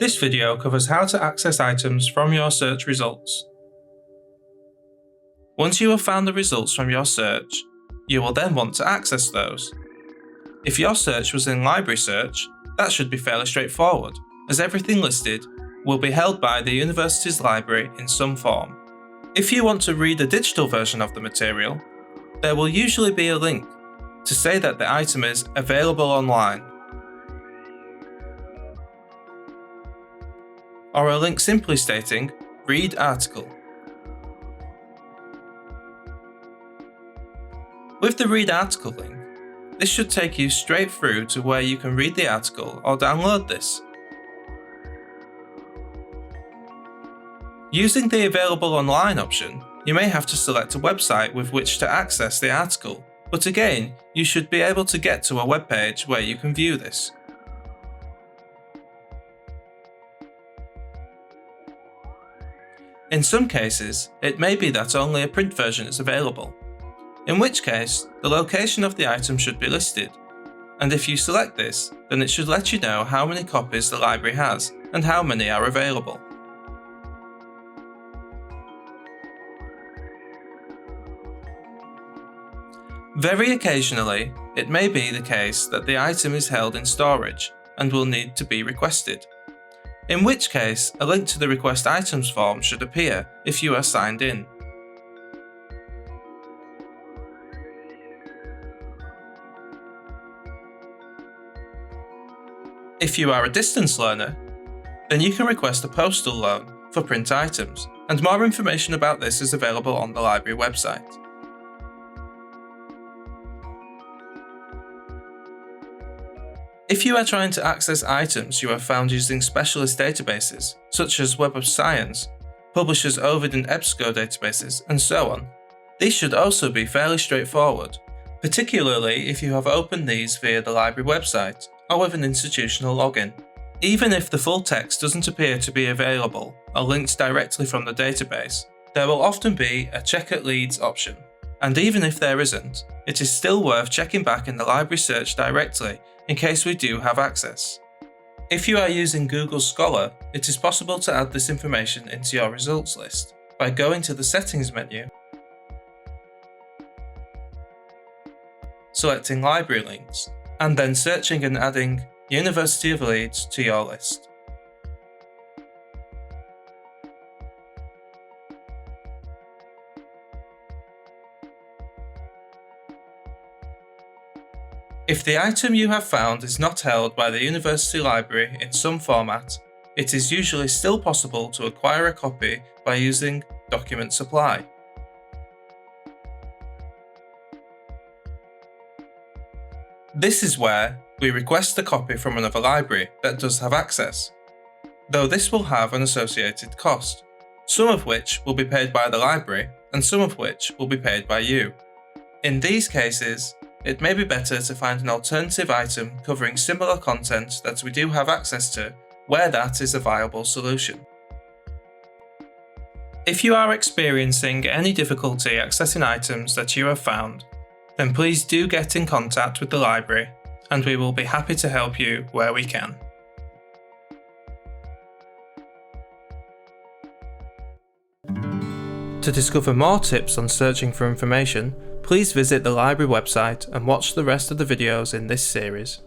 This video covers how to access items from your search results. Once you have found the results from your search, you will then want to access those. If your search was in Library Search, that should be fairly straightforward, as everything listed will be held by the university's library in some form. If you want to read a digital version of the material, there will usually be a link to say that the item is available online, or a link simply stating Read Article. With the Read Article link, this should take you straight through to where you can read the article or download this. Using the Available Online option, you may have to select a website with which to access the article, but again, you should be able to get to a web page where you can view this. In some cases, it may be that only a print version is available, in which case the location of the item should be listed, and if you select this, then it should let you know how many copies the library has and how many are available. Very occasionally, it may be the case that the item is held in storage and will need to be requested, in which case a link to the Request Items form should appear if you are signed in. If you are a distance learner, then you can request a postal loan for print items, and more information about this is available on the library website. If you are trying to access items you have found using specialist databases, such as Web of Science, publishers Ovid and EBSCO databases, and so on, these should also be fairly straightforward, particularly if you have opened these via the library website or with an institutional login. Even if the full text doesn't appear to be available or linked directly from the database, there will often be a Check at Leads option, and even if there isn't, it is still worth checking back in the library search directly in case we do have access. If you are using Google Scholar, it is possible to add this information into your results list by going to the Settings menu, selecting Library Links, and then searching and adding University of Leeds to your list. If the item you have found is not held by the university library in some format, it is usually still possible to acquire a copy by using Document Supply. This is where we request a copy from another library that does have access, though this will have an associated cost, some of which will be paid by the library and some of which will be paid by you. In these cases, it may be better to find an alternative item covering similar content that we do have access to, where that is a viable solution. If you are experiencing any difficulty accessing items that you have found, then please do get in contact with the library, and we will be happy to help you where we can. To discover more tips on searching for information, please visit the library website and watch the rest of the videos in this series.